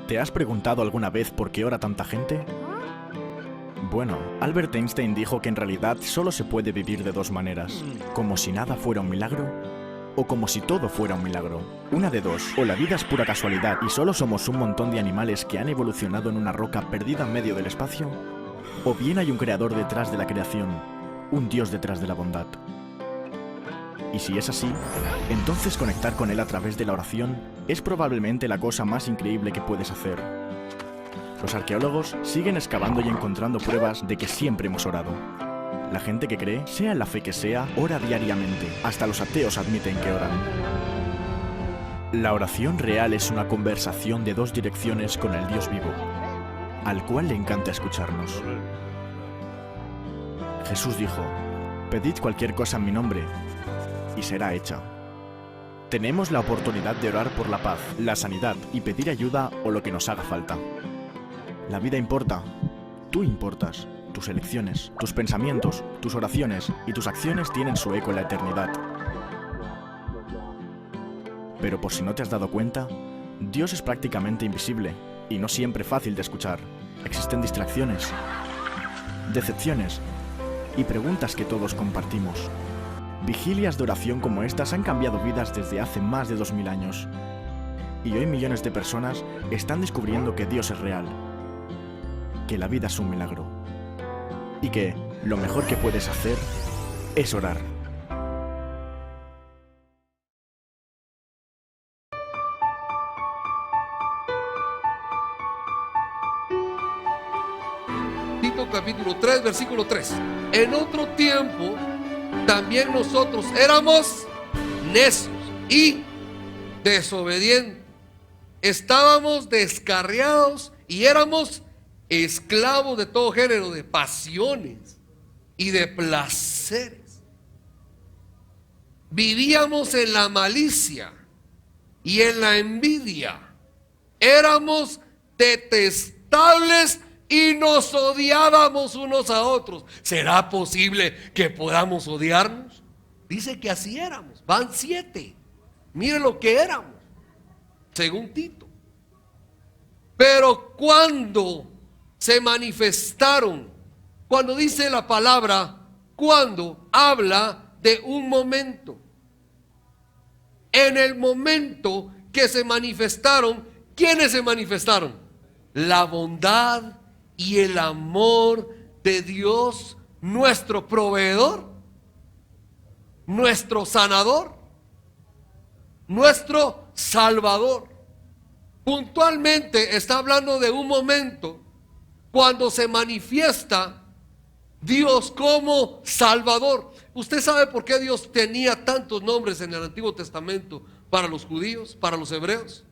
¿Te has preguntado alguna vez por qué ora tanta gente? Bueno, Albert Einstein dijo que en realidad solo se puede vivir de dos maneras: como si nada fuera un milagro, o como si todo fuera un milagro. Una de dos: o la vida es pura casualidad y solo somos un montón de animales que han evolucionado en una roca perdida en medio del espacio, o bien hay un creador detrás de la creación, un Dios detrás de la bondad. Y si es así, entonces conectar con Él a través de la oración es probablemente la cosa más increíble que puedes hacer. Los arqueólogos siguen excavando y encontrando pruebas de que siempre hemos orado. La gente que cree, sea la fe que sea, ora diariamente. Hasta los ateos admiten que oran. La oración real es una conversación de dos direcciones con el Dios vivo, al cual le encanta escucharnos. Jesús dijo: «Pedid cualquier cosa en mi nombre, y será hecha». Tenemos la oportunidad de orar por la paz, la sanidad y pedir ayuda o lo que nos haga falta. La vida importa, tú importas, tus elecciones, tus pensamientos, tus oraciones y tus acciones tienen su eco en la eternidad. Pero por si no te has dado cuenta, Dios es prácticamente invisible y no siempre fácil de escuchar. Existen distracciones, decepciones y preguntas que todos compartimos. Vigilias de oración como estas han cambiado vidas desde hace más de 2000 años. Y hoy millones de personas están descubriendo que Dios es real, que la vida es un milagro y que lo mejor que puedes hacer es orar. Tito capítulo 3, versículo 3. En otro tiempo también nosotros éramos necios y desobedientes. Estábamos descarriados y éramos esclavos de todo género de pasiones y de placeres. Vivíamos en la malicia y en la envidia. Éramos detestables y nos odiábamos unos a otros. ¿Será posible que podamos odiarnos? Dice que así éramos. Van 7. Mire lo que éramos, según Tito. Pero cuando se manifestaron, cuando dice la palabra cuando, habla de un momento. En el momento que se manifestaron, ¿quiénes se manifestaron? La bondad y el amor de Dios, nuestro proveedor, nuestro sanador, nuestro salvador. Puntualmente está hablando de un momento cuando se manifiesta Dios como Salvador. ¿Usted sabe por qué Dios tenía tantos nombres en el Antiguo Testamento para los judíos, para los hebreos?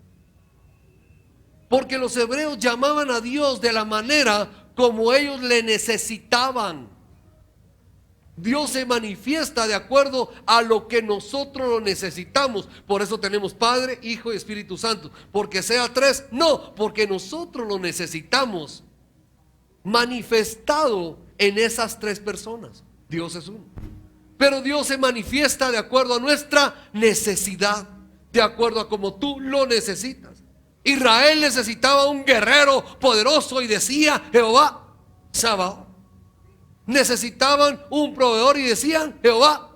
Porque los hebreos llamaban a Dios de la manera como ellos le necesitaban. Dios se manifiesta de acuerdo a lo que nosotros lo necesitamos. Por eso tenemos Padre, Hijo y Espíritu Santo. Porque sea 3, no, porque nosotros lo necesitamos manifestado en esas 3 personas. Dios es uno. Pero Dios se manifiesta de acuerdo a nuestra necesidad, de acuerdo a como tú lo necesitas. Israel necesitaba un guerrero poderoso y decía Jehová Sabaoth. Necesitaban un proveedor y decían Jehová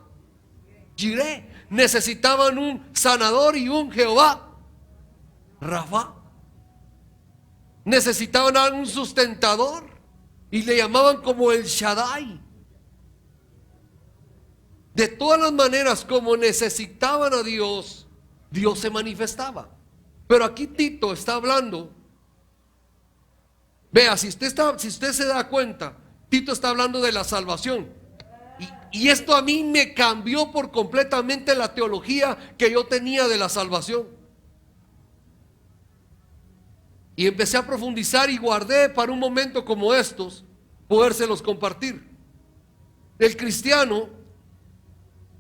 Jireh. Necesitaban un sanador y un Jehová Rafa. Necesitaban a un sustentador y le llamaban como el Shaddai. De todas las maneras como necesitaban a Dios, Dios se manifestaba. Pero aquí Tito está hablando. Vea, si usted se da cuenta, Tito está hablando de la salvación. Y esto a mí me cambió por completamente la teología que yo tenía de la salvación. Y empecé a profundizar y guardé para un momento como estos podérselos compartir. El cristiano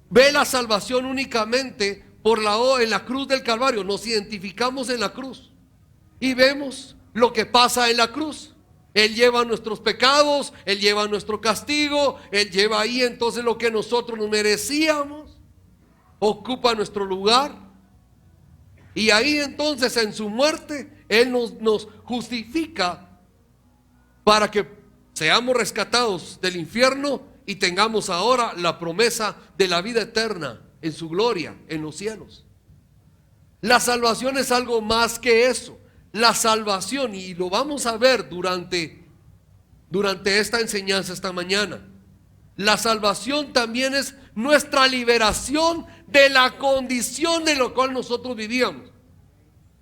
ve la salvación únicamente en la cruz del Calvario. Nos identificamos en la cruz y vemos lo que pasa en la cruz. Él lleva nuestros pecados, Él lleva nuestro castigo, Él lleva ahí entonces lo que nosotros nos merecíamos, ocupa nuestro lugar Y ahí entonces en su muerte Él nos justifica para que seamos rescatados del infierno y tengamos ahora la promesa de la vida eterna en su gloria en los cielos. La salvación es algo más que eso. La salvación, y lo vamos a ver durante esta enseñanza esta mañana, la salvación también es nuestra liberación de la condición de la cual nosotros vivíamos.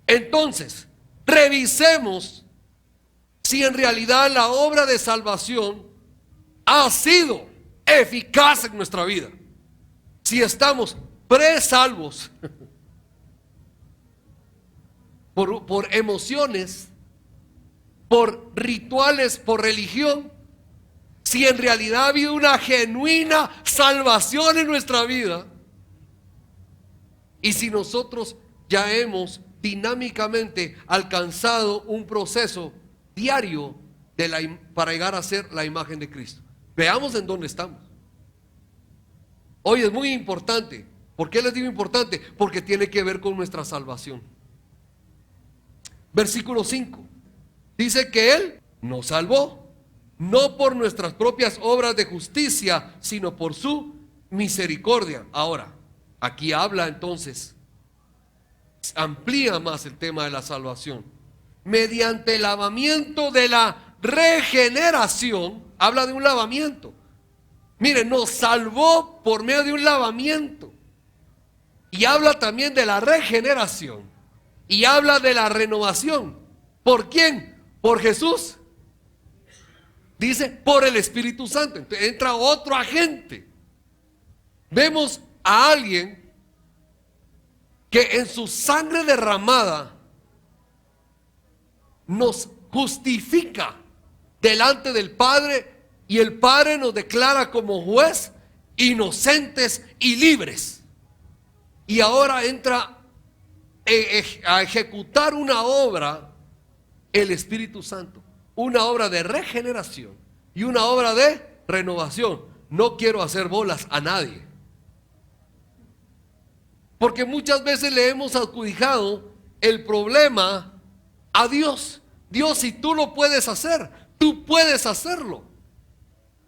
Entonces, revisemos si en realidad la obra de salvación ha sido eficaz en nuestra vida. Si estamos presalvos por emociones, por rituales, por religión, si en realidad ha habido una genuina salvación en nuestra vida, y si nosotros ya hemos dinámicamente alcanzado un proceso diario para llegar a ser la imagen de Cristo. Veamos en dónde estamos. Hoy es muy importante. ¿Por qué les digo importante? Porque tiene que ver con nuestra salvación. Versículo 5 dice que Él nos salvó, no por nuestras propias obras de justicia, sino por su misericordia. Ahora, aquí habla entonces, amplía más el tema de la salvación. Mediante el lavamiento de la regeneración, habla de un lavamiento. Miren, nos salvó por medio de un lavamiento. Y habla también de la regeneración. Y habla de la renovación. ¿Por quién? Por Jesús. Dice, por el Espíritu Santo. Entonces entra otro agente. Vemos a alguien que en su sangre derramada nos justifica delante del Padre, y el Padre nos declara como juez inocentes y libres. Y ahora entra a ejecutar una obra el Espíritu Santo, una obra de regeneración y una obra de renovación. No quiero hacer bolas a nadie, porque muchas veces le hemos adjudicado el problema a Dios. Dios, si tú lo puedes hacer, tú puedes hacerlo.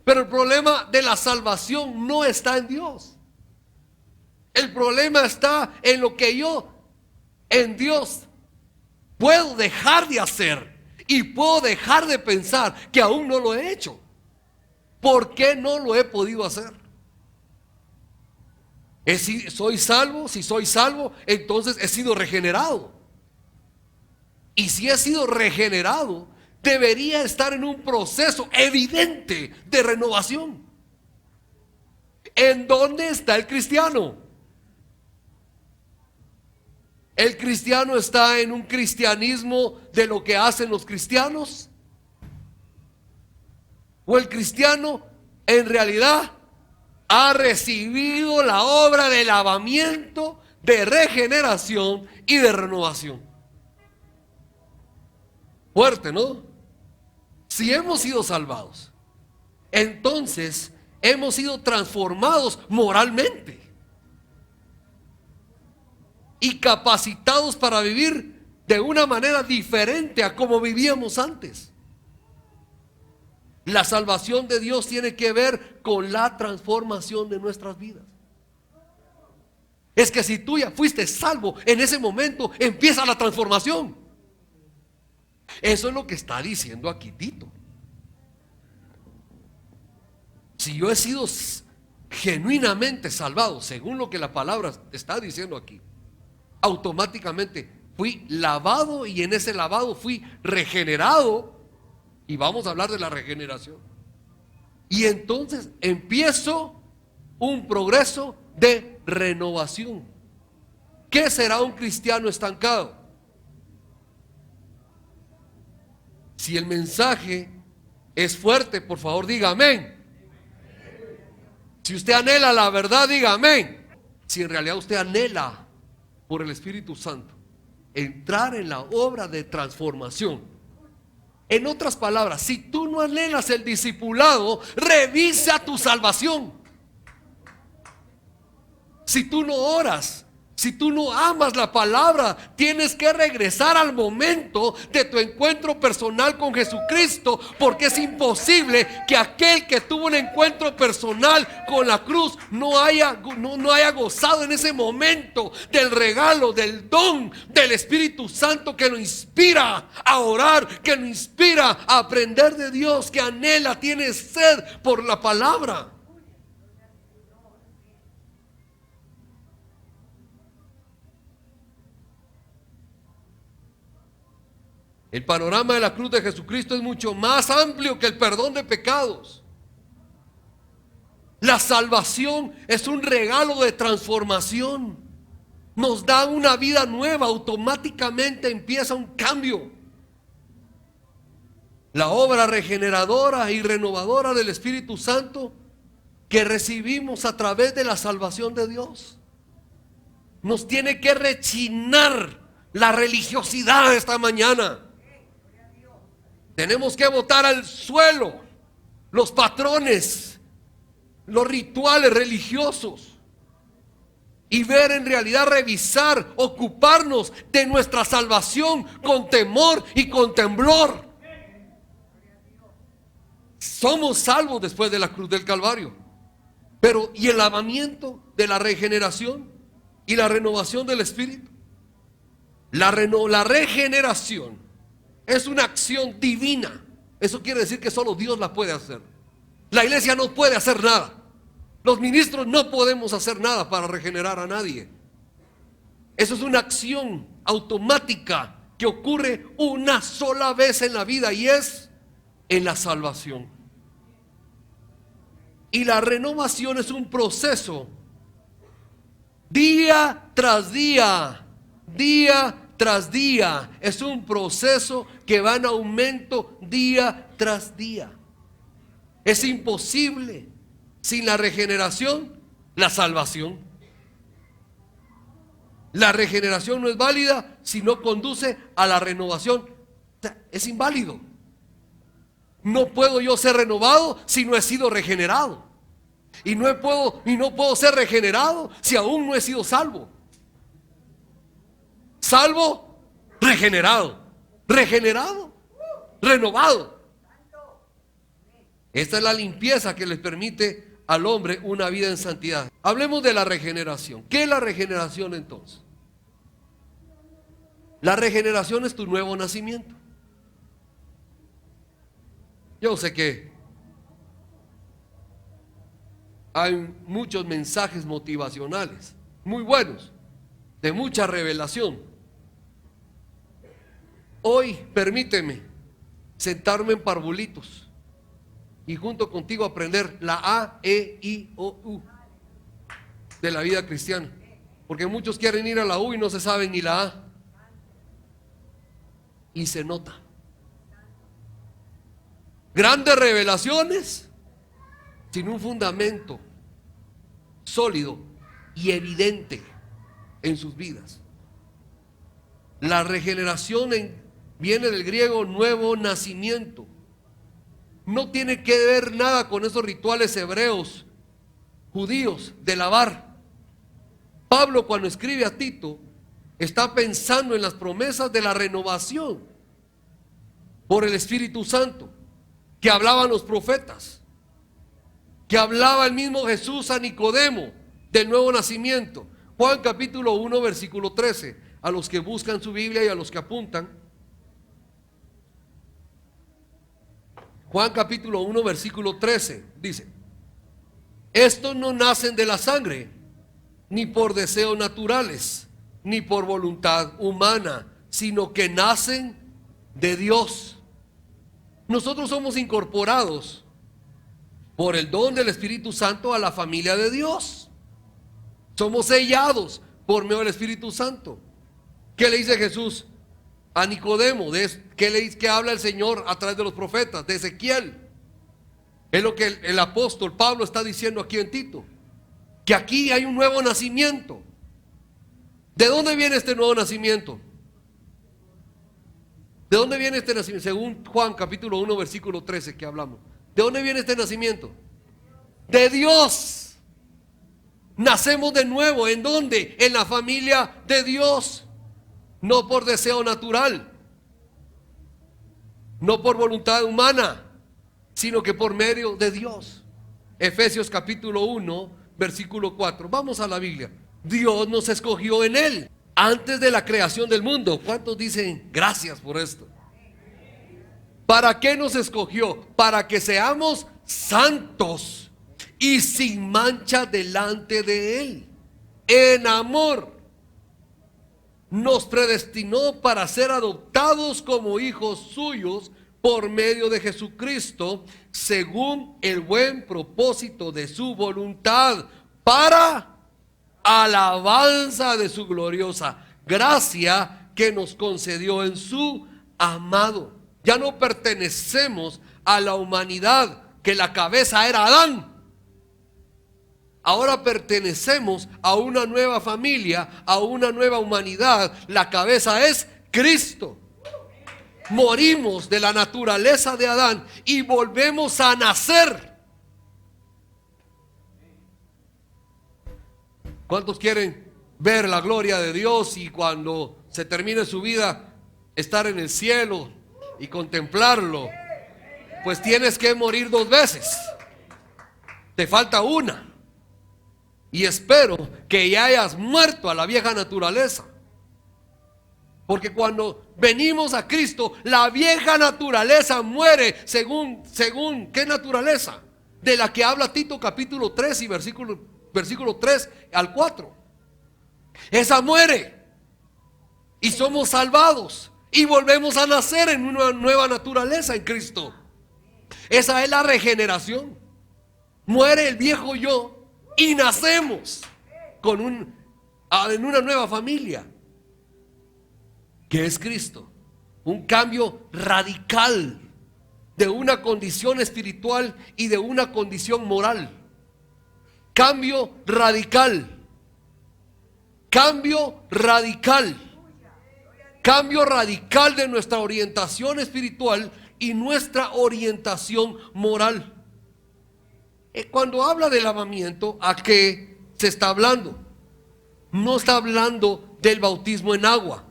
Pero el problema de la salvación no está en Dios. El problema está en lo que yo, en Dios, puedo dejar de hacer y puedo dejar de pensar que aún no lo he hecho. ¿Por qué no lo he podido hacer? ¿Soy salvo? Si soy salvo, entonces he sido regenerado. Y si he sido regenerado, debería estar en un proceso evidente de renovación. ¿En dónde está el cristiano? ¿El cristiano está en un cristianismo de lo que hacen los cristianos? ¿O el cristiano en realidad ha recibido la obra de lavamiento, de regeneración y de renovación? Fuerte, ¿no? Si hemos sido salvados, entonces hemos sido transformados moralmente y capacitados para vivir de una manera diferente a como vivíamos antes. La salvación de Dios tiene que ver con la transformación de nuestras vidas. Es que si tú ya fuiste salvo, en ese momento empieza la transformación. Eso es lo que está diciendo aquí Tito. Si yo he sido genuinamente salvado, según lo que la palabra está diciendo aquí, automáticamente fui lavado, y en ese lavado fui regenerado. Y vamos a hablar de la regeneración. Y entonces empiezo un progreso de renovación. ¿Qué será un cristiano estancado? Si el mensaje es fuerte, por favor diga amén. Si usted anhela la verdad, diga amén. Si en realidad usted anhela por el Espíritu Santo entrar en la obra de transformación. En otras palabras, si tú no anhelas el discipulado, revisa tu salvación. Si tú no oras, Si tú no amas la palabra, tienes que regresar al momento de tu encuentro personal con Jesucristo, porque es imposible que aquel que tuvo un encuentro personal con la cruz no haya gozado en ese momento del regalo, del don del Espíritu Santo que lo inspira a orar, que lo inspira a aprender de Dios, que anhela, tiene sed por la palabra. El panorama de la cruz de Jesucristo es mucho más amplio que el perdón de pecados. La salvación es un regalo de transformación. Nos da una vida nueva, automáticamente empieza un cambio. La obra regeneradora y renovadora del Espíritu Santo que recibimos a través de la salvación de Dios nos tiene que rechinar la religiosidad esta mañana. Tenemos que botar al suelo los patrones, los rituales religiosos y ver en realidad, revisar, ocuparnos de nuestra salvación con temor y con temblor. Somos salvos después de la cruz del Calvario, pero ¿y el lavamiento de la regeneración y la renovación del Espíritu? La regeneración es una acción divina. Eso quiere decir que solo Dios la puede hacer. La iglesia no puede hacer nada. Los ministros no podemos hacer nada para regenerar a nadie. Eso es una acción automática que ocurre una sola vez en la vida, y es en la salvación. Y la renovación es un proceso día tras día, día tras día. Es un proceso que va en aumento día tras día. Es imposible sin la regeneración, la salvación. La regeneración no es válida si no conduce a la renovación. O sea, es inválido. No puedo yo ser renovado si no he sido regenerado. Y no puedo ser regenerado si aún no he sido salvo. Salvo, regenerado, renovado. Esta es la limpieza que les permite al hombre una vida en santidad. Hablemos de la regeneración. ¿Qué es la regeneración entonces? La regeneración es tu nuevo nacimiento. Yo sé que hay muchos mensajes motivacionales muy buenos, de mucha revelación. Hoy permíteme sentarme en parvulitos y junto contigo aprender la A, E, I, O, U de la vida cristiana, porque muchos quieren ir a la U y no se saben ni la A, y se nota. Grandes revelaciones sin un fundamento sólido y evidente en sus vidas. La regeneración viene del griego nuevo nacimiento. No tiene que ver nada con esos rituales hebreos, judíos, de lavar. Pablo, cuando escribe a Tito, está pensando en las promesas de la renovación por el Espíritu Santo que hablaban los profetas, que hablaba el mismo Jesús a Nicodemo del nuevo nacimiento. Juan capítulo 1 versículo 13, a los que buscan su Biblia y a los que apuntan. Juan capítulo 1 versículo 13 dice: estos no nacen de la sangre, ni por deseos naturales, ni por voluntad humana, sino que nacen de Dios. Nosotros somos incorporados por el don del Espíritu Santo a la familia de Dios. Somos sellados por medio del Espíritu Santo. ¿Qué le dice Jesús a Nicodemo? ¿Qué habla el Señor a través de los profetas? De Ezequiel. Es lo que el apóstol Pablo está diciendo aquí en Tito, que aquí hay un nuevo nacimiento. ¿De dónde viene este nuevo nacimiento? ¿De dónde viene este nacimiento? Según Juan capítulo 1 versículo 13 que hablamos. ¿De dónde viene este nacimiento? De Dios. Nacemos de nuevo. ¿En dónde? En la familia de Dios. No por deseo natural, no por voluntad humana, sino que por medio de Dios. Efesios capítulo 1, versículo 4. Vamos a la Biblia. Dios nos escogió en Él antes de la creación del mundo. ¿Cuántos dicen gracias por esto? ¿Para qué nos escogió? Para que seamos santos y sin mancha delante de Él. En amor nos predestinó para ser adoptados como hijos suyos por medio de Jesucristo, según el buen propósito de su voluntad, para alabanza de su gloriosa gracia que nos concedió en su amado. Ya no pertenecemos a la humanidad, que la cabeza era Adán. Ahora pertenecemos a una nueva familia, a una nueva humanidad. La cabeza es Cristo. Morimos de la naturaleza de Adán y volvemos a nacer. ¿Cuántos quieren ver la gloria de Dios y cuando se termine su vida estar en el cielo y contemplarlo? Pues tienes que morir 2 veces. Te falta una. Y espero que ya hayas muerto a la vieja naturaleza. Porque cuando venimos a Cristo, la vieja naturaleza muere. ¿Según qué naturaleza? De la que habla Tito capítulo 3 y versículo 3 al 4. Esa muere. Y somos salvados. Y volvemos a nacer en una nueva naturaleza en Cristo. Esa es la regeneración. Muere el viejo yo y nacemos en una nueva familia, que es Cristo. Un cambio radical de una condición espiritual y de una condición moral. Cambio radical. Cambio radical. Cambio radical de nuestra orientación espiritual y nuestra orientación moral. Cuando habla del lavamiento, ¿a qué se está hablando? No está hablando del bautismo en agua,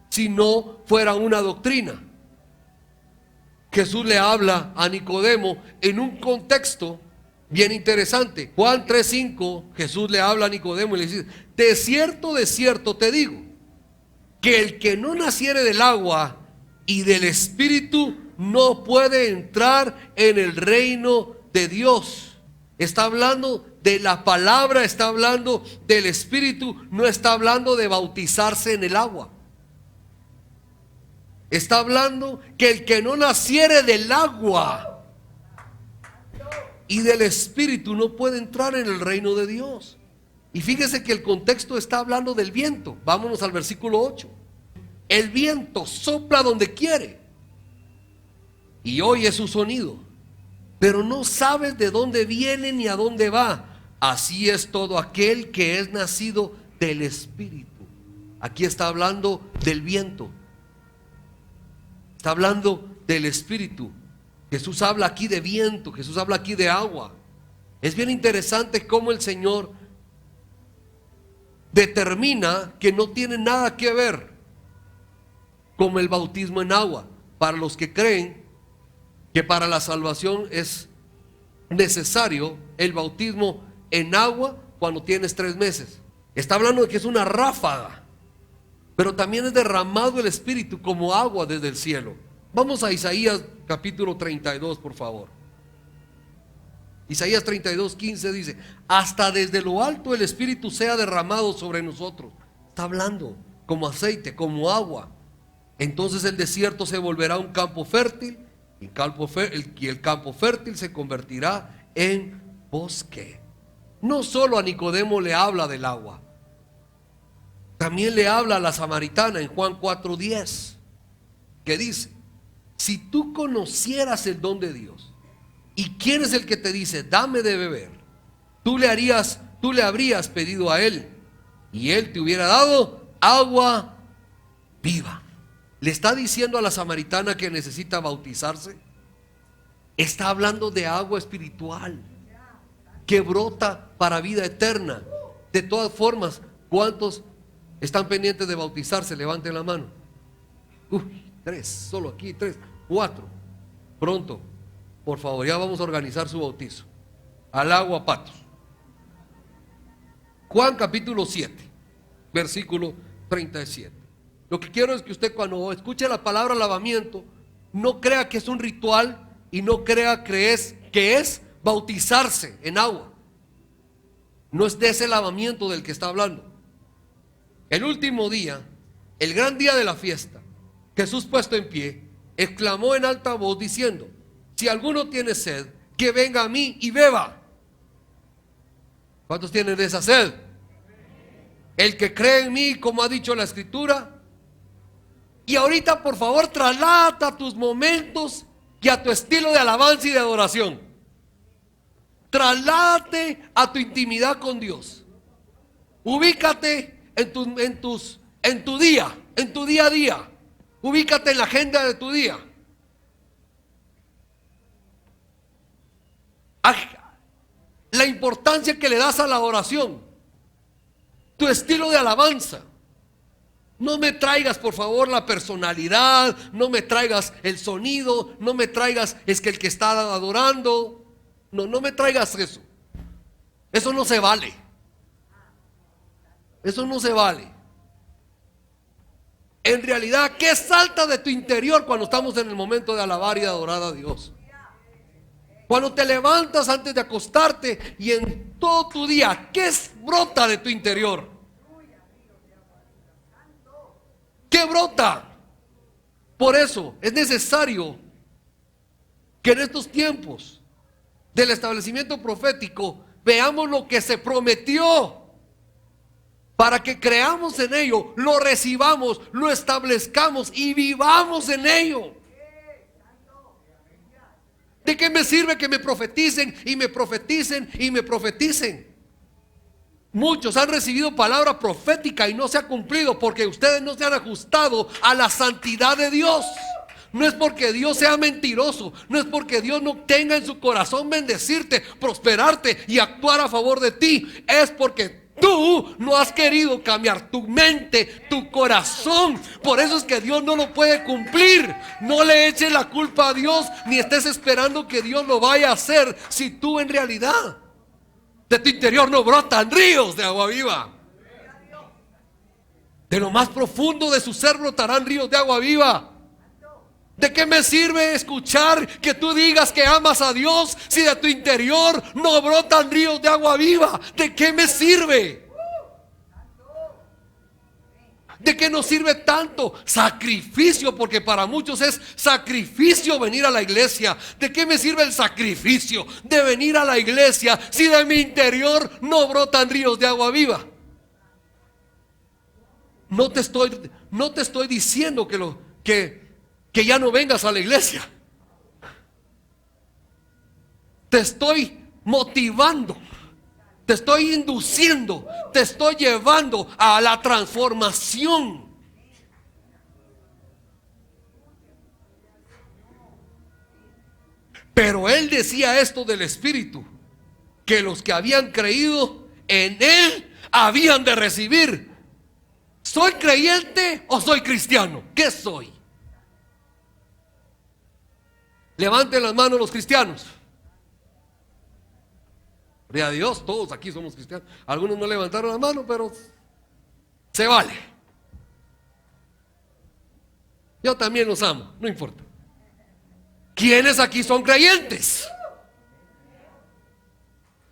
si no fuera una doctrina. Jesús le habla a Nicodemo en un contexto bien interesante. Juan 3:5, Jesús le habla a Nicodemo y le dice: de cierto te digo, que el que no naciere del agua y del Espíritu no puede entrar en el reino de Dios. Está hablando de la palabra, está hablando del Espíritu, no está hablando de bautizarse en el agua. Está hablando que el que no naciere del agua y del Espíritu no puede entrar en el reino de Dios. Y fíjese que el contexto está hablando del viento. Vámonos al versículo 8. El viento sopla donde quiere y oye su sonido, pero no sabes de dónde viene ni a dónde va. Así es todo aquel que es nacido del Espíritu. Aquí está hablando del viento. Está hablando del Espíritu. Jesús habla aquí de viento, Jesús habla aquí de agua. Es bien interesante cómo el Señor determina que no tiene nada que ver con el bautismo en agua. Para los que creen que para la salvación es necesario el bautismo en agua cuando tienes 3 meses. Está hablando de que es una ráfaga, pero también es derramado el Espíritu como agua desde el cielo. Vamos a Isaías capítulo 32, por favor. Isaías 32:15 dice: hasta desde lo alto el Espíritu sea derramado sobre nosotros. Está hablando como aceite, como agua. Entonces el desierto se volverá un campo fértil y el campo fértil se convertirá en bosque. No solo a Nicodemo le habla del agua, también le habla a la samaritana en Juan 4:10, que dice: si tú conocieras el don de Dios, ¿y quién es el que te dice dame de beber? Tú le habrías pedido a él y él te hubiera dado agua viva. ¿Le está diciendo a la samaritana que necesita bautizarse? Está hablando de agua espiritual. que brota para vida eterna. De todas formas, ¿cuántos están pendientes de bautizarse? Levanten la mano. 3, solo aquí 3, 4. Pronto, por favor, ya vamos a organizar su bautizo. Al agua, patos. Juan capítulo 7, versículo 37. Lo que quiero es que usted, cuando escuche la palabra lavamiento, no crea que es un ritual y no crea que es bautizarse en agua. No es de ese lavamiento del que está hablando. El último día, el gran día de la fiesta, Jesús, puesto en pie, exclamó en alta voz diciendo: si alguno tiene sed, que venga a mí y beba. ¿Cuántos tienen esa sed? El que cree en mí, como ha dicho la Escritura. Y ahorita, por favor, traslada a tus momentos y a tu estilo de alabanza y de adoración. Trasládate a tu intimidad con Dios. Ubícate en tu día a día. Ubícate en la agenda de tu día. La importancia que le das a la oración, tu estilo de alabanza. No me traigas, por favor, la personalidad, no me traigas el sonido, no me traigas es que el que está adorando. No me traigas eso. Eso no se vale. Eso no se vale. En realidad, ¿qué salta de tu interior cuando estamos en el momento de alabar y de adorar a Dios? Cuando te levantas antes de acostarte y en todo tu día, ¿qué brota de tu interior? ¿Qué brota? Por eso es necesario que en estos tiempos del establecimiento profético veamos lo que se prometió, para que creamos en ello, lo recibamos, lo establezcamos y vivamos en ello. ¿De qué me sirve que me profeticen y me profeticen y me profeticen? Muchos han recibido palabra profética y no se ha cumplido porque ustedes no se han ajustado a la santidad de Dios. No es porque Dios sea mentiroso, no es porque Dios no tenga en su corazón bendecirte, prosperarte y actuar a favor de ti. Es porque tú no has querido cambiar tu mente, tu corazón. Por eso es que Dios no lo puede cumplir. No le eches la culpa a Dios, ni estés esperando que Dios lo vaya a hacer, si tú en realidad de tu interior no brotan ríos de agua viva. De lo más profundo de su ser brotarán ríos de agua viva. ¿De qué me sirve escuchar que tú digas que amas a Dios si de tu interior no brotan ríos de agua viva? ¿De qué me sirve? ¿De qué nos sirve tanto sacrificio? Porque para muchos es sacrificio venir a la iglesia. ¿De qué me sirve el sacrificio de venir a la iglesia si de mi interior no brotan ríos de agua viva? No te estoy diciendo que ya no vengas a la iglesia. Te estoy motivando, te estoy induciendo, te estoy llevando a la transformación. Pero él decía esto del Espíritu, que los que habían creído en él habían de recibir. ¿Soy creyente o soy cristiano? ¿Qué soy? Levanten las manos los cristianos. Gloria a Dios, todos aquí somos cristianos. Algunos no levantaron la mano, pero se vale. Yo también los amo, no importa. ¿Quiénes aquí son creyentes?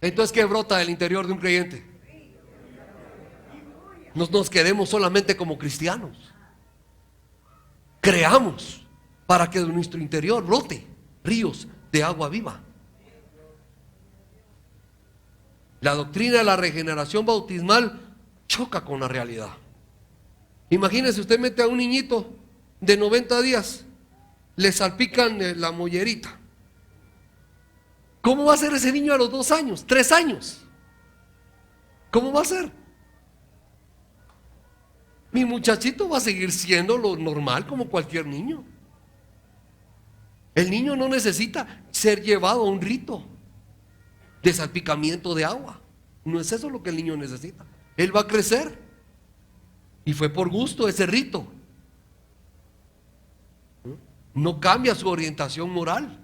Entonces, ¿qué brota del interior de un creyente? No nos quedemos solamente como cristianos. Creamos para que de nuestro interior brote ríos de agua viva. La doctrina de la regeneración bautismal choca con la realidad. Imagínese, usted mete a un niñito de 90 días, le salpican la mollerita. ¿Cómo va a ser ese niño a los 2 años, 3 años? ¿Cómo va a ser? Mi muchachito va a seguir siendo lo normal como cualquier niño. El niño no necesita ser llevado a un rito. de salpicamiento de agua. No es eso lo que el niño necesita. Él va a crecer. Y fue por gusto ese rito. No cambia su orientación moral.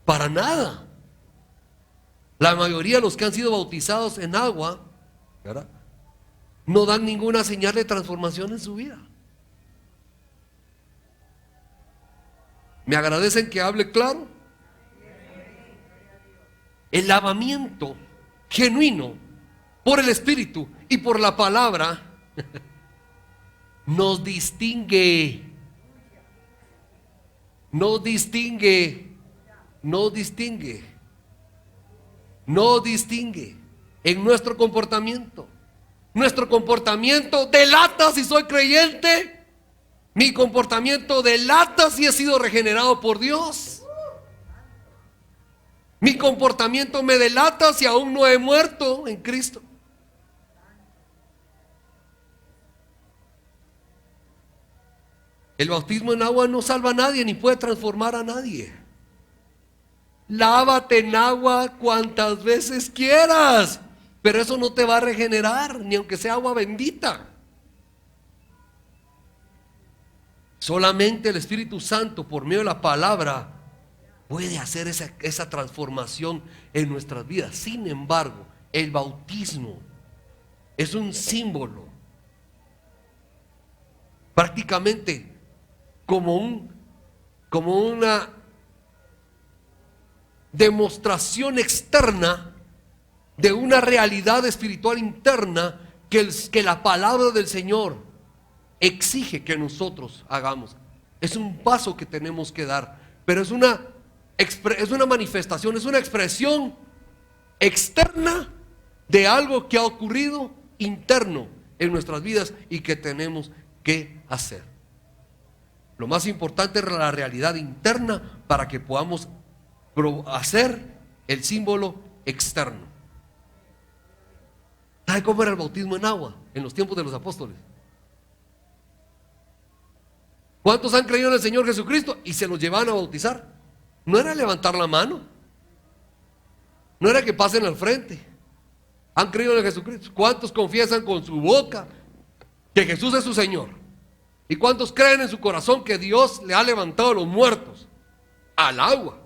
Para nada. La mayoría de los que han sido bautizados en agua, ¿verdad?, no dan ninguna señal de transformación en su vida. ¿Me agradecen que hable claro? El lavamiento genuino por el Espíritu y por la palabra nos distingue. Nos distingue. Nos distingue. Nos distingue en nuestro comportamiento. Nuestro comportamiento delata si soy creyente. Mi comportamiento delata si he sido regenerado por Dios. Mi comportamiento me delata si aún no he muerto en Cristo. El bautismo en agua no salva a nadie ni puede transformar a nadie. Lávate en agua cuantas veces quieras, pero eso no te va a regenerar, ni aunque sea agua bendita. Solamente el Espíritu Santo, por medio de la palabra, puede hacer esa transformación en nuestras vidas. Sin embargo, el bautismo es un símbolo, prácticamente como una demostración externa de una realidad espiritual interna que la palabra del Señor exige que nosotros hagamos. Es un paso que tenemos que dar, pero es una manifestación, es una expresión externa de algo que ha ocurrido interno en nuestras vidas y que tenemos que hacer. Lo más importante es la realidad interna para que podamos hacer el símbolo externo. ¿Sabe cómo era el bautismo en agua en los tiempos de los apóstoles? ¿Cuántos han creído en el Señor Jesucristo y se los llevaban a bautizar? No era levantar la mano, no era que pasen al frente. Han creído en Jesucristo. ¿Cuántos confiesan con su boca que Jesús es su Señor? ¿Y cuántos creen en su corazón que Dios le ha levantado a los muertos al agua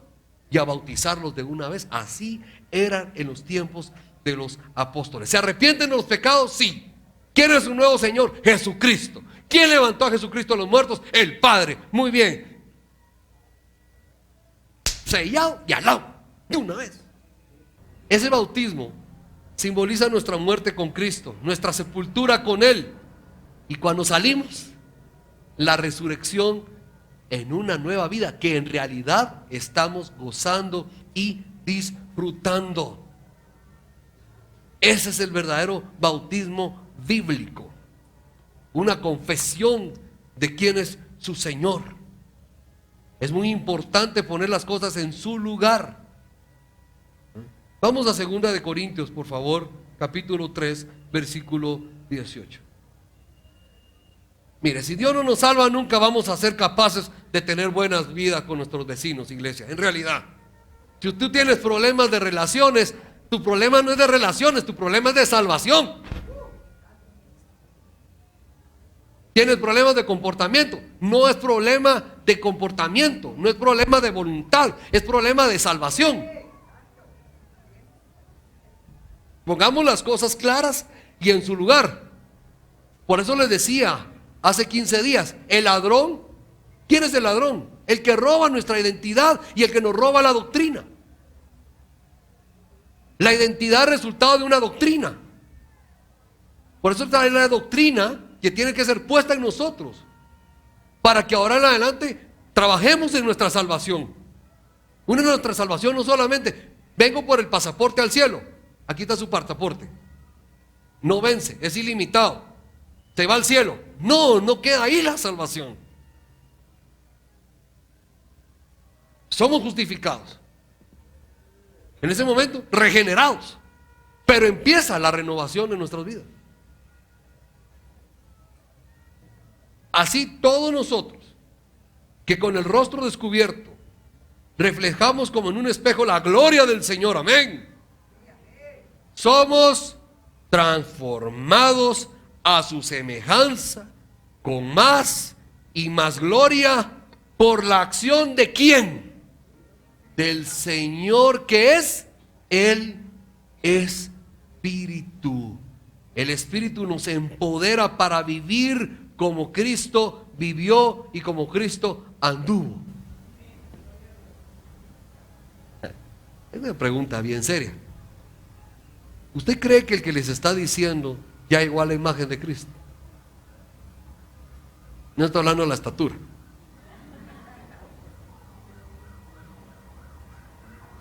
y a bautizarlos de una vez? Así eran en los tiempos de los apóstoles. ¿Se arrepienten de los pecados? Sí. ¿Quién es su nuevo Señor? Jesucristo. ¿Quién levantó a Jesucristo a los muertos? El Padre. Muy bien. Sellado y al lado, de una vez. Ese bautismo simboliza nuestra muerte con Cristo, nuestra sepultura con Él, y cuando salimos, la resurrección en una nueva vida que en realidad estamos gozando y disfrutando. Ese es el verdadero bautismo bíblico, una confesión de quién es su Señor. Es muy importante poner las cosas en su lugar. Vamos a 2 de Corintios, por favor, capítulo 3, versículo 18. Mire, si Dios no nos salva, nunca vamos a ser capaces de tener buenas vidas con nuestros vecinos, iglesia. En realidad, si tú tienes problemas de relaciones, tu problema no es de relaciones, tu problema es de salvación. Tienes problemas de comportamiento, no es problema de comportamiento, no es problema de voluntad, es problema de salvación. Pongamos las cosas claras y en su lugar. Por eso les decía hace 15 días, el ladrón, ¿quién es el ladrón? El que roba nuestra identidad y el que nos roba la doctrina. La identidad es resultado de una doctrina. Por eso está la doctrina que tiene que ser puesta en nosotros, para que ahora en adelante trabajemos en nuestra salvación. Una de nuestra salvación no solamente, vengo por el pasaporte al cielo, aquí está su pasaporte, no vence, es ilimitado, se va al cielo. No, no queda ahí la salvación. Somos justificados, en ese momento regenerados, pero empieza la renovación en nuestras vidas. Así todos nosotros, que con el rostro descubierto reflejamos como en un espejo la gloria del Señor, amén, somos transformados a su semejanza con más y más gloria por la acción de ¿quién? Del Señor, que es el Espíritu. El Espíritu nos empodera para vivir como Cristo vivió y como Cristo anduvo. Es una pregunta bien seria. ¿Usted cree que el que les está diciendo ya llegó a la imagen de Cristo? No estoy hablando de la estatura.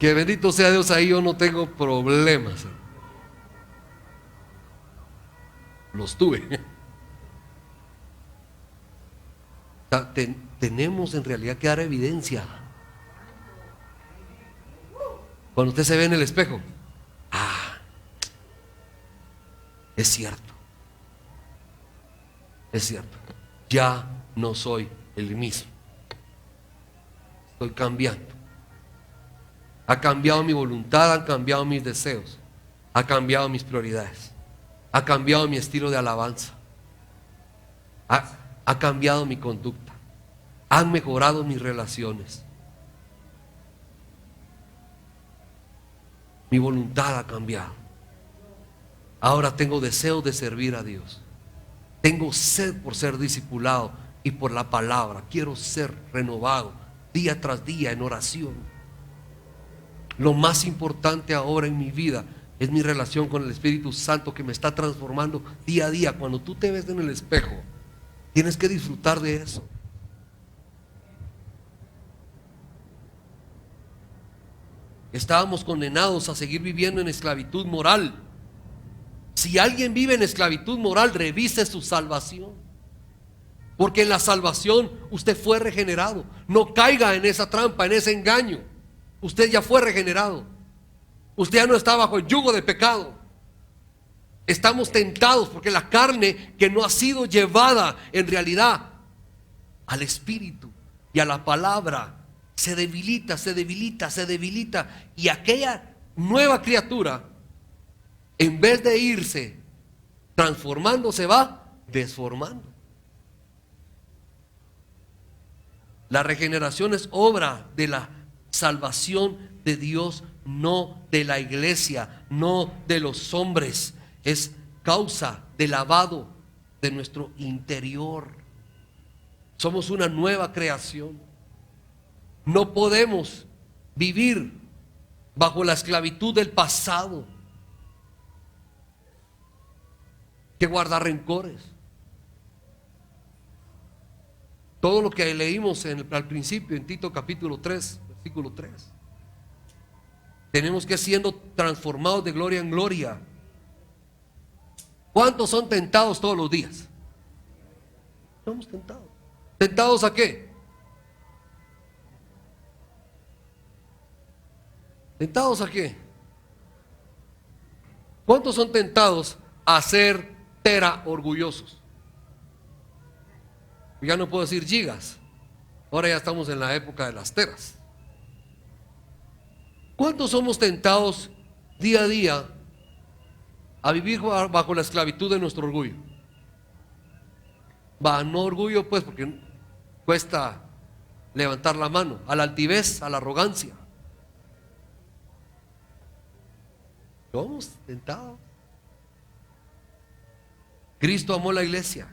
Que bendito sea Dios, ahí yo no tengo problemas. Los tuve. Tenemos en realidad que dar evidencia. Cuando usted se ve en el espejo, es cierto, ya no soy el mismo, estoy cambiando. Ha cambiado mi voluntad, han cambiado mis deseos, ha cambiado mis prioridades, ha cambiado mi estilo de alabanza, ha cambiado mi conducta, han mejorado mis relaciones. Mi voluntad ha cambiado. Ahora tengo deseo de servir a Dios. Tengo sed por ser discipulado y por la palabra. Quiero ser renovado día tras día en oración. Lo más importante ahora en mi vida es mi relación con el Espíritu Santo, que me está transformando día a día. Cuando tú te ves en el espejo, tienes que disfrutar de eso. Estábamos condenados a seguir viviendo en esclavitud moral. Si alguien vive en esclavitud moral, revise su salvación, porque en la salvación usted fue regenerado. No caiga en esa trampa, en ese engaño. Usted ya fue regenerado. Usted ya no está bajo el yugo de pecado. Estamos tentados porque la carne, que no ha sido llevada en realidad al Espíritu y a la palabra, se debilita, y aquella nueva criatura, en vez de irse transformando, se va desformando. La regeneración es obra de la salvación de Dios, no de la iglesia, no de los hombres. Es causa del lavado de nuestro interior. Somos una nueva creación. No podemos vivir bajo la esclavitud del pasado, que guardar rencores. Todo lo que leímos al principio en Tito capítulo 3, versículo 3. Tenemos que siendo transformados de gloria en gloria. ¿Cuántos son tentados todos los días? Somos tentados. ¿Tentados a qué? ¿Tentados a qué? ¿Cuántos son tentados a ser orgullosos? Ya no puedo decir gigas. Ahora ya estamos en la época de las teras. ¿Cuántos somos tentados día a día a vivir bajo la esclavitud de nuestro orgullo? No orgullo pues, porque cuesta levantar la mano, a la altivez, a la arrogancia. Somos tentados. Cristo amó la iglesia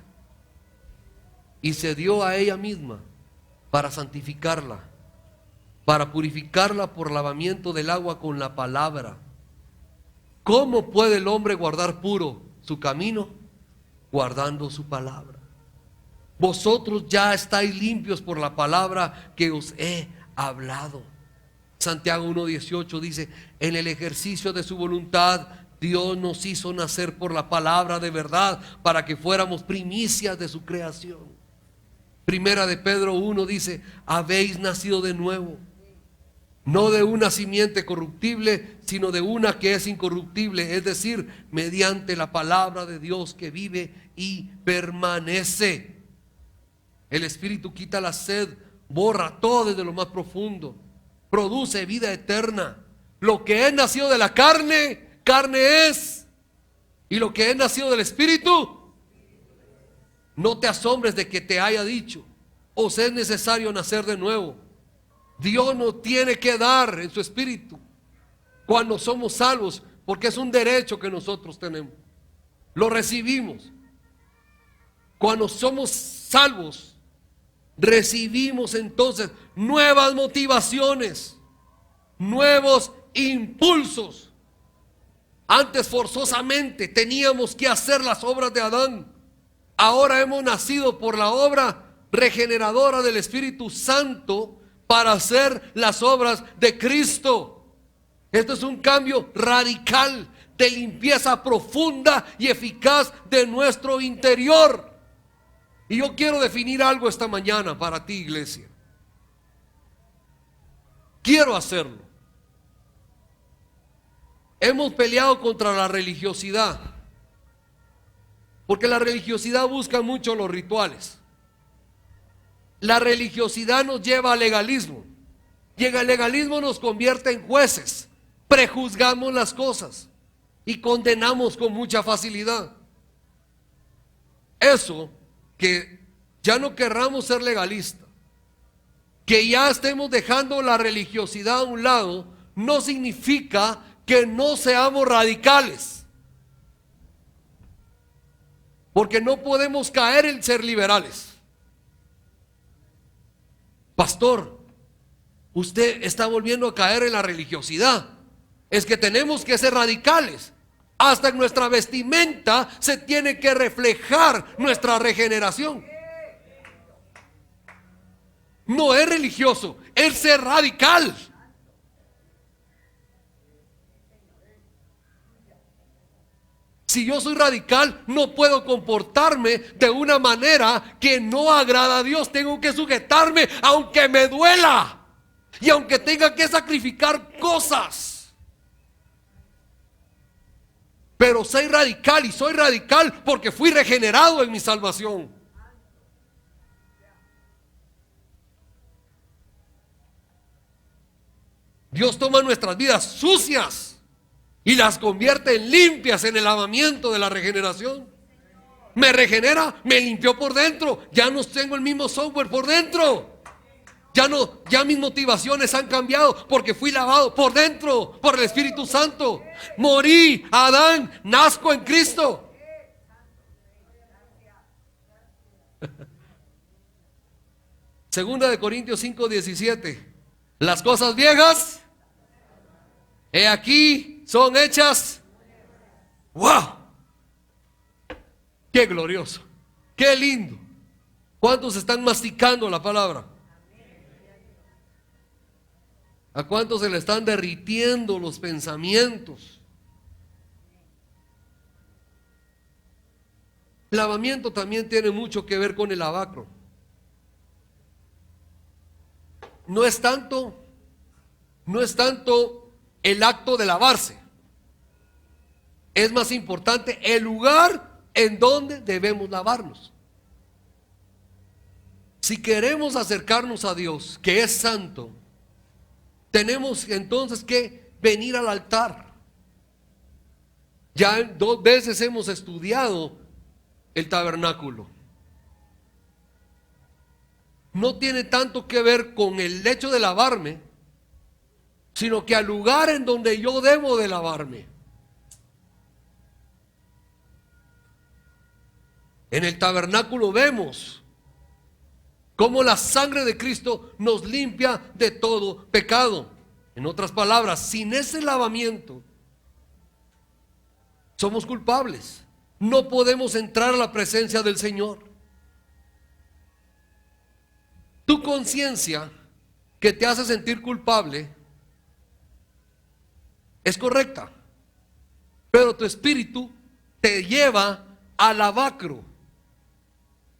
y se dio a ella misma para santificarla, para purificarla por lavamiento del agua con la palabra. ¿Cómo puede el hombre guardar puro su camino? Guardando su palabra. Vosotros ya estáis limpios por la palabra que os he hablado. Santiago 1:18 dice: en el ejercicio de su voluntad Dios nos hizo nacer por la palabra de verdad, para que fuéramos primicias de su creación. Primera de Pedro 1 dice: habéis nacido de nuevo, no de una simiente corruptible, sino de una que es incorruptible, es decir, mediante la palabra de Dios que vive y permanece. El Espíritu quita la sed, borra todo desde lo más profundo, produce vida eterna. Lo que es nacido de la carne carne es y lo que es nacido del Espíritu. No te asombres de que te haya dicho, os es necesario nacer de nuevo. Dios nos tiene que dar en su Espíritu cuando somos salvos, porque es un derecho que nosotros tenemos. Lo recibimos. Cuando somos salvos, recibimos entonces nuevas motivaciones, nuevos impulsos. Antes forzosamente teníamos que hacer las obras de Adán. Ahora hemos nacido por la obra regeneradora del Espíritu Santo para hacer las obras de Cristo. Esto es un cambio radical de limpieza profunda y eficaz de nuestro interior. Y yo quiero definir algo esta mañana para ti, iglesia. Quiero hacerlo. Hemos peleado contra la religiosidad, porque la religiosidad busca mucho los rituales. La religiosidad nos lleva al legalismo, y el legalismo nos convierte en jueces. Prejuzgamos las cosas y condenamos con mucha facilidad. Eso, que ya no querramos ser legalistas, que ya estemos dejando la religiosidad a un lado, no significa que no seamos radicales, porque no podemos caer en ser liberales. Pastor, usted está volviendo a caer en la religiosidad. Es que tenemos que ser radicales. Hasta en nuestra vestimenta se tiene que reflejar nuestra regeneración. No es religioso, es ser radical. Si yo soy radical, no puedo comportarme de una manera que no agrada a Dios. Tengo que sujetarme aunque me duela y aunque tenga que sacrificar cosas. Pero soy radical, y soy radical porque fui regenerado en mi salvación. Dios toma nuestras vidas sucias y las convierte en limpias en el lavamiento de la regeneración. Me regenera, me limpió por dentro. Ya no tengo el mismo software por dentro. Ya mis motivaciones han cambiado porque fui lavado por dentro por el Espíritu Santo. Morí, Adán, nazco en Cristo. Segunda de Corintios 5:17. Las cosas viejas, he aquí, son hechas. ¡Wow! ¡Qué glorioso! ¡Qué lindo! ¿Cuántos están masticando la palabra? ¿A cuántos se le están derritiendo los pensamientos? El lavamiento también tiene mucho que ver con el lavacro. No es tanto el acto de lavarse. Es más importante el lugar en donde debemos lavarnos. Si queremos acercarnos a Dios, que es santo, tenemos entonces que venir al altar. Ya 2 veces hemos estudiado el tabernáculo. No tiene tanto que ver con el hecho de lavarme, sino que al lugar en donde yo debo de lavarme. En el tabernáculo vemos cómo la sangre de Cristo nos limpia de todo pecado. En otras palabras, sin ese lavamiento somos culpables. No podemos entrar a la presencia del Señor. Tu conciencia que te hace sentir culpable es correcta, pero tu espíritu te lleva al lavacro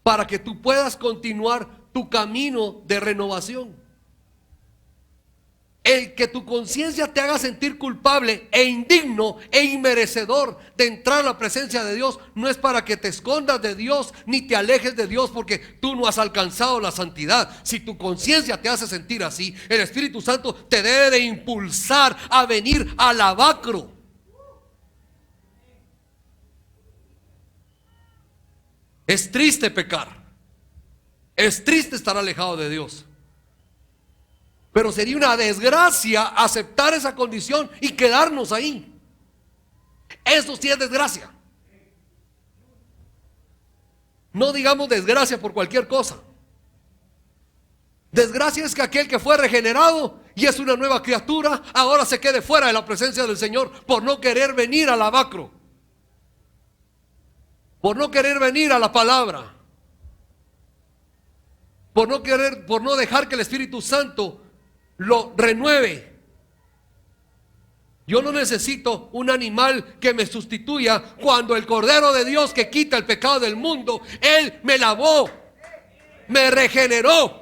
para que tú puedas continuar tu camino de renovación. El que tu conciencia te haga sentir culpable e indigno e inmerecedor de entrar a la presencia de Dios no es para que te escondas de Dios ni te alejes de Dios porque tú no has alcanzado la santidad. Si tu conciencia te hace sentir así, el Espíritu Santo te debe de impulsar a venir al lavacro. Es triste pecar. Es triste estar alejado de Dios. Pero sería una desgracia aceptar esa condición y quedarnos ahí. Eso sí es desgracia. No digamos desgracia por cualquier cosa. Desgracia es que aquel que fue regenerado y es una nueva criatura, ahora se quede fuera de la presencia del Señor por no querer venir al lavacro, por no querer venir a la palabra, por no dejar que el Espíritu Santo lo renueve. Yo no necesito un animal que me sustituya cuando el Cordero de Dios que quita el pecado del mundo, Él me lavó, me regeneró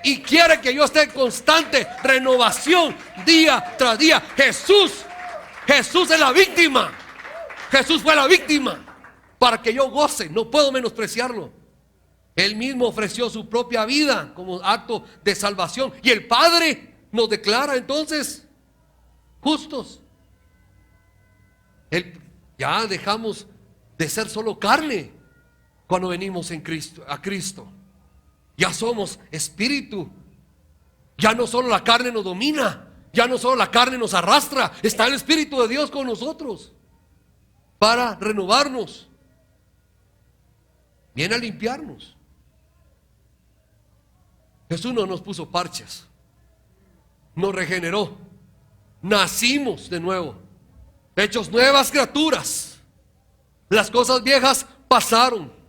y quiere que yo esté en constante renovación día tras día. Jesús es la víctima. Jesús fue la víctima para que yo goce. No puedo menospreciarlo. Él mismo ofreció su propia vida como acto de salvación. Y el Padre nos declara entonces justos. Ya dejamos de ser solo carne cuando venimos a Cristo. Ya somos espíritu. Ya no solo la carne nos domina, ya no solo la carne nos arrastra. Está el Espíritu de Dios con nosotros para renovarnos. Viene a limpiarnos. Jesús no nos puso parches, nos regeneró. Nacimos de nuevo, hechos nuevas criaturas. Las cosas viejas pasaron.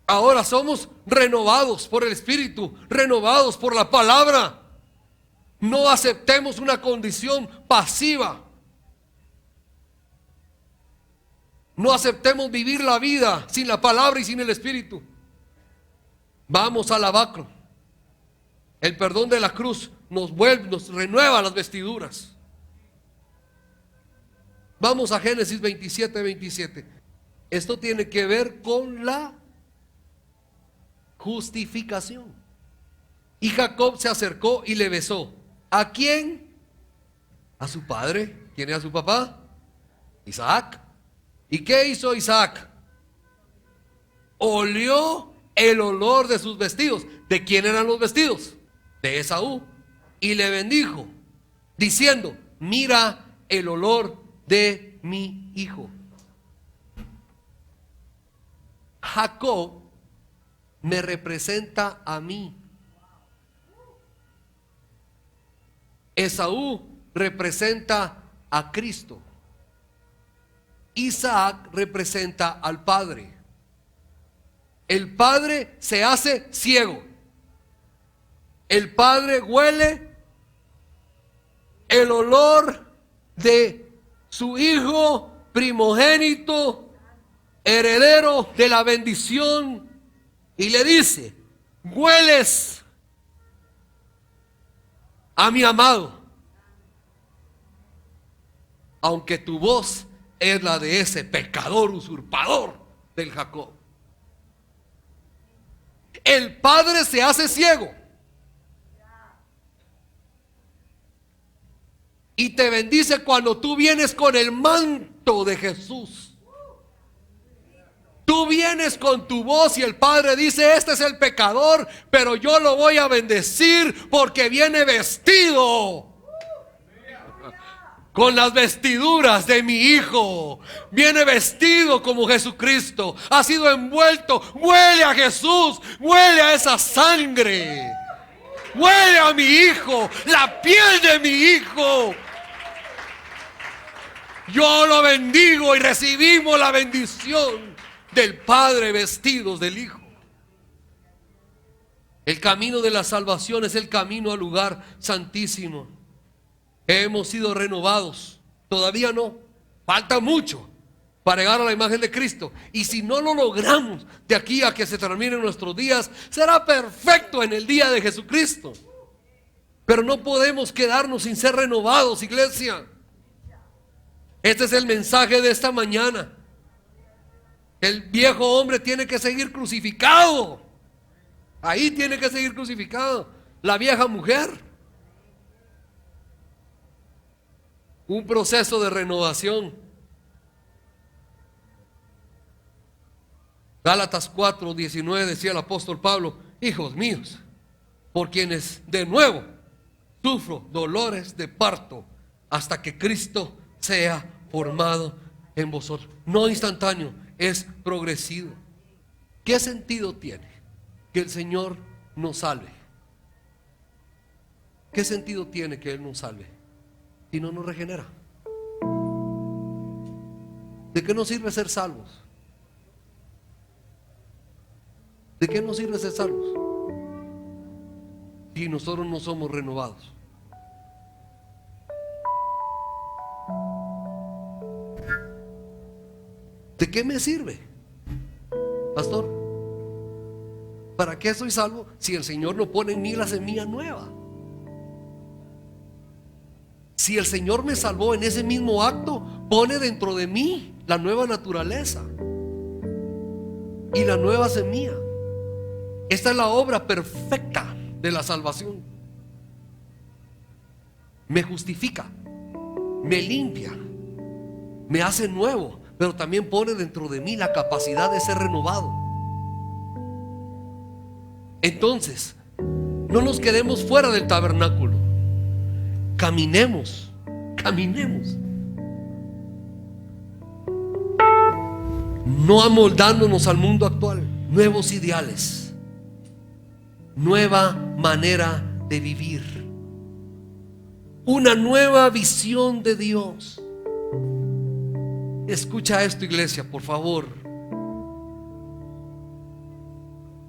Ahora somos renovados por el Espíritu, renovados por la palabra. No aceptemos una condición pasiva. No aceptemos vivir la vida sin la palabra y sin el Espíritu. Vamos al lavacro. El perdón de la cruz nos renueva las vestiduras. Vamos a Génesis 27:27. Esto tiene que ver con la justificación. Y Jacob se acercó y le besó. ¿A quién? A su padre. ¿Quién era su papá? Isaac. ¿Y qué hizo Isaac? Olió el olor de sus vestidos. ¿De quién eran los vestidos? De Esaú. Y le bendijo, diciendo: mira el olor de mi hijo. Jacob me representa a mí. Esaú representa a Cristo. Isaac representa al Padre. El Padre se hace ciego. El Padre huele el olor de su hijo primogénito, heredero de la bendición, y le dice: hueles a mi amado, aunque tu voz es la de ese pecador usurpador del Jacob. El Padre se hace ciego y te bendice cuando tú vienes con el manto de Jesús. Tú vienes con tu voz y el Padre dice: este es el pecador, pero yo lo voy a bendecir porque viene vestido con las vestiduras de mi hijo. Viene vestido como Jesucristo. Ha sido envuelto. Huele a Jesús. Huele a esa sangre. Huele a mi hijo. La piel de mi hijo. Yo lo bendigo y recibimos la bendición del Padre vestidos del Hijo. El camino de la salvación es el camino al lugar santísimo. Hemos sido renovados. Todavía no, falta mucho para llegar a la imagen de Cristo. Y si no lo logramos de aquí a que se terminen nuestros días, será perfecto en el día de Jesucristo. Pero no podemos quedarnos sin ser renovados, iglesia. Este es el mensaje de esta mañana. El viejo hombre tiene que seguir crucificado. Ahí tiene que seguir crucificado. La vieja mujer. Un proceso de renovación. Gálatas 4:19 decía el apóstol Pablo: hijos míos, por quienes de nuevo sufro dolores de parto hasta que Cristo sea formado en vosotros. No instantáneo, es progresivo. ¿Qué sentido tiene que el Señor nos salve? ¿Qué sentido tiene que Él nos salve si no nos regenera? ¿De qué nos sirve ser salvos? ¿De qué nos sirve ser salvos si nosotros no somos renovados? ¿De qué me sirve, pastor? ¿Para qué soy salvo si el Señor no pone en mí la semilla nueva? Si el Señor me salvó en ese mismo acto, pone dentro de mí la nueva naturaleza y la nueva semilla. Esta es la obra perfecta de la salvación. Me justifica, me limpia, me hace nuevo, pero también pone dentro de mí la capacidad de ser renovado. Entonces, no nos quedemos fuera del tabernáculo. Caminemos. No amoldándonos al mundo actual. Nuevos ideales, nueva manera de vivir, una nueva visión de Dios. Escucha esto, iglesia, por favor.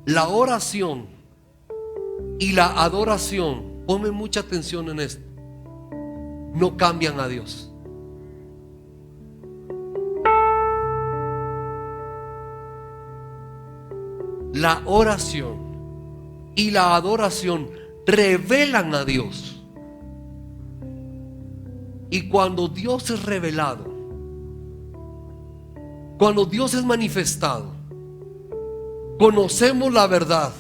La oración y la adoración, ponme mucha atención en esto, no cambian a Dios. La oración y la adoración revelan a Dios. Y cuando Dios es revelado, cuando Dios es manifestado, conocemos la verdad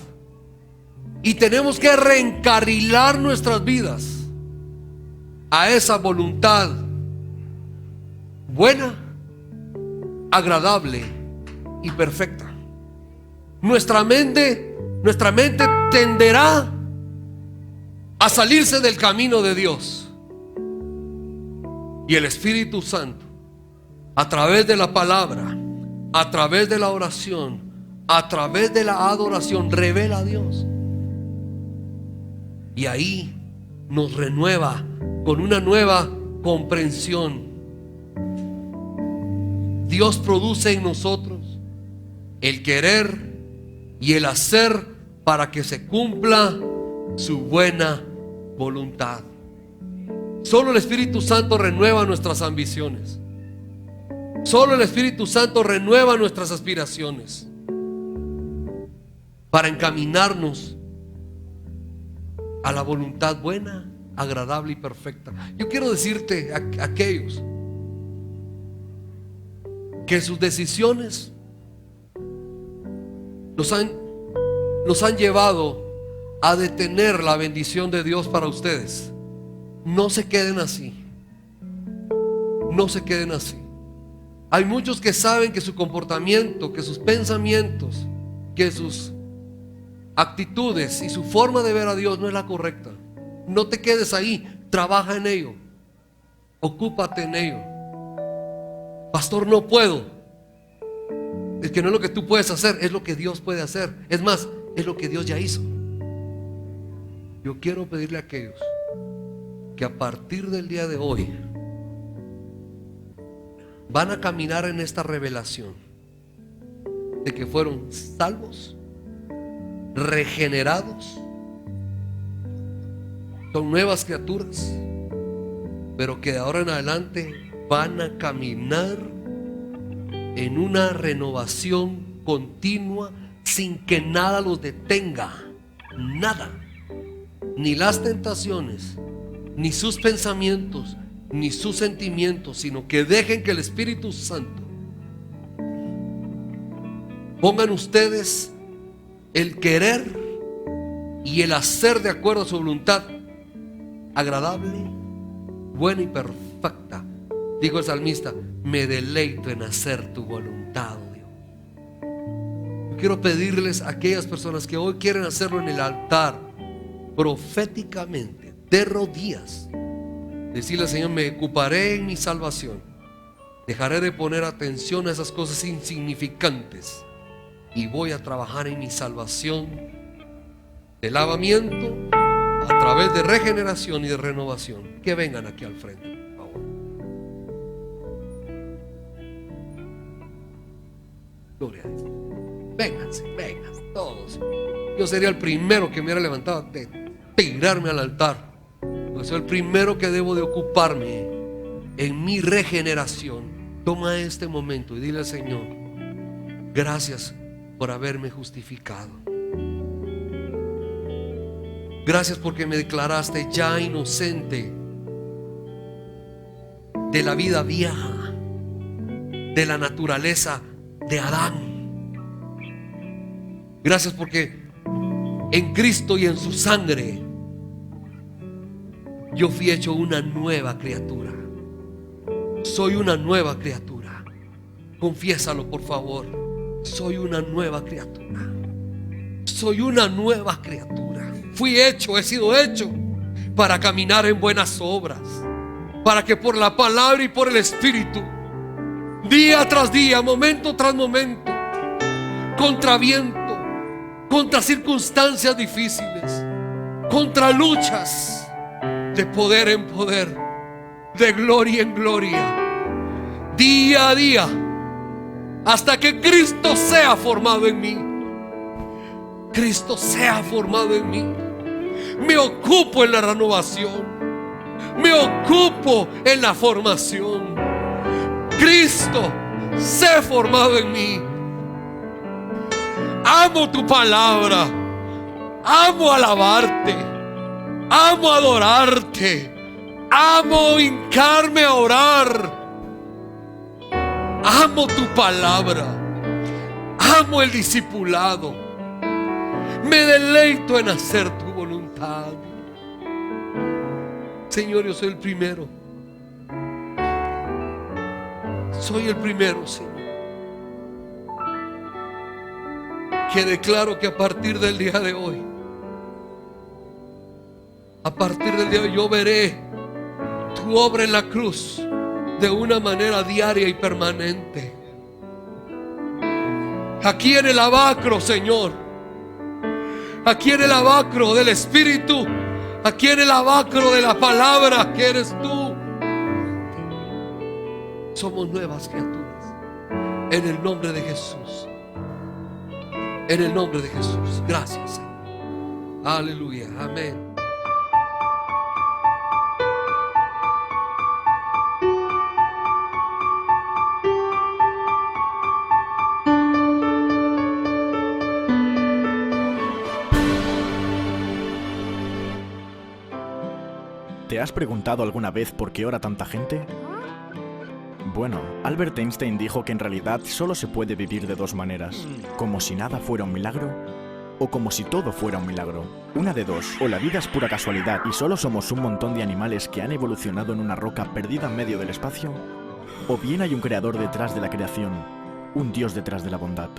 y tenemos que reencarrilar nuestras vidas a esa voluntad buena, agradable y perfecta. Nuestra mente tenderá a salirse del camino de Dios, y el Espíritu Santo, a través de la palabra, a través de la oración, a través de la adoración, revela a Dios, y ahí nos renueva con una nueva comprensión. Dios produce en nosotros el querer y el hacer para que se cumpla su buena voluntad. Solo el Espíritu Santo renueva nuestras ambiciones. Solo el Espíritu Santo renueva nuestras aspiraciones para encaminarnos a la voluntad buena, agradable y perfecta. Yo quiero decirte a aquellos que sus decisiones los han llevado a detener la bendición de Dios para ustedes. No se queden así. No se queden así. Hay muchos que saben que su comportamiento, que sus pensamientos, que sus actitudes y su forma de ver a Dios no es la correcta. No te quedes ahí, trabaja en ello, ocúpate en ello. Pastor, no puedo. Es que no es lo que tú puedes hacer, es lo que Dios puede hacer. Es más, es lo que Dios ya hizo. Yo quiero pedirle a aquellos que a partir del día de hoy van a caminar en esta revelación de que fueron salvos, regenerados, son nuevas criaturas, pero que de ahora en adelante van a caminar en una renovación continua sin que nada los detenga. Nada, ni las tentaciones, ni sus pensamientos, ni sus sentimientos, sino que dejen que el Espíritu Santo pongan ustedes el querer y el hacer de acuerdo a su voluntad agradable, buena y perfecta. Dijo el salmista: me deleito en hacer tu voluntad, oh Dios. quiero pedirles a aquellas personas que hoy quieren hacerlo en el altar, proféticamente, de rodillas, decirle al Señor: me ocuparé en mi salvación, dejaré de poner atención a esas cosas insignificantes y voy a trabajar en mi salvación de lavamiento a través de regeneración y de renovación. Que vengan aquí al frente, por favor. Gloria a Dios. Vénganse, vénganse todos. Yo sería el primero que me hubiera levantado de tirarme al altar, porque soy el primero que debo de ocuparme en mi regeneración. Toma este momento y dile al Señor: gracias por haberme justificado. Gracias porque me declaraste ya inocente de la vida vieja, de la naturaleza de Adán. Gracias porque en Cristo y en su sangre yo fui hecho una nueva criatura. Soy una nueva criatura. Confiésalo, por favor. Soy una nueva criatura. Soy una nueva criatura. Fui hecho, he sido hecho para caminar en buenas obras, para que por la palabra y por el Espíritu, día tras día, momento tras momento, contra viento, contra circunstancias difíciles, contra luchas, de poder en poder, de gloria en gloria, día a día, hasta que Cristo sea formado en mí. Cristo sea formado en mí. Me ocupo en la renovación, me ocupo en la formación. Cristo sea formado en mí. Amo tu palabra, amo alabarte, amo adorarte, amo hincarme a orar. Amo tu palabra, amo el discipulado. Me deleito en hacer tu voluntad. Señor, yo soy el primero. Soy el primero, Señor, que declaro que a partir del día de hoy, yo veré tu obra en la cruz de una manera diaria y permanente. Aquí en el lavacro, Señor, aquí en el lavacro del Espíritu, aquí en el lavacro de la palabra que eres tú, somos nuevas criaturas. En el nombre de Jesús. En el nombre de Jesús. Gracias, Señor. Aleluya. Amén. ¿Te has preguntado alguna vez por qué ora tanta gente? Bueno, Albert Einstein dijo que en realidad solo se puede vivir de dos maneras: como si nada fuera un milagro, o como si todo fuera un milagro. Una de dos: o la vida es pura casualidad y solo somos un montón de animales que han evolucionado en una roca perdida en medio del espacio, o bien hay un creador detrás de la creación, un Dios detrás de la bondad.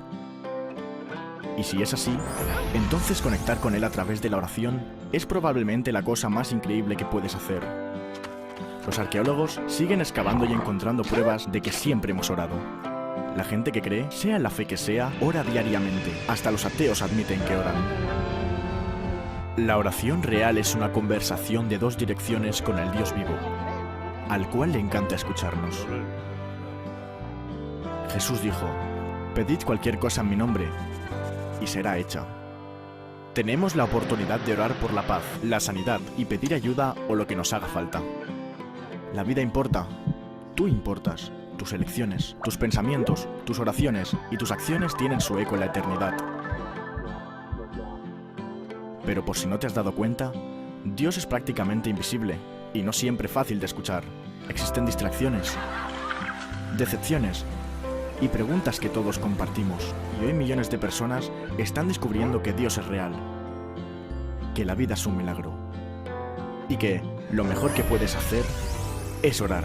Y si es así, entonces conectar con Él a través de la oración es probablemente la cosa más increíble que puedes hacer. Los arqueólogos siguen excavando y encontrando pruebas de que siempre hemos orado. La gente que cree, sea la fe que sea, ora diariamente. Hasta los ateos admiten que oran. La oración real es una conversación de dos direcciones con el Dios vivo, al cual le encanta escucharnos. Jesús dijo: pedid cualquier cosa en mi nombre y será hecha. Tenemos la oportunidad de orar por la paz, la sanidad y pedir ayuda o lo que nos haga falta. La vida importa, tú importas, tus elecciones, tus pensamientos, tus oraciones y tus acciones tienen su eco en la eternidad. Pero por si no te has dado cuenta, Dios es prácticamente invisible y no siempre fácil de escuchar. Existen distracciones, decepciones y preguntas que todos compartimos, y hoy millones de personas están descubriendo que Dios es real, que la vida es un milagro y que lo mejor que puedes hacer es orar.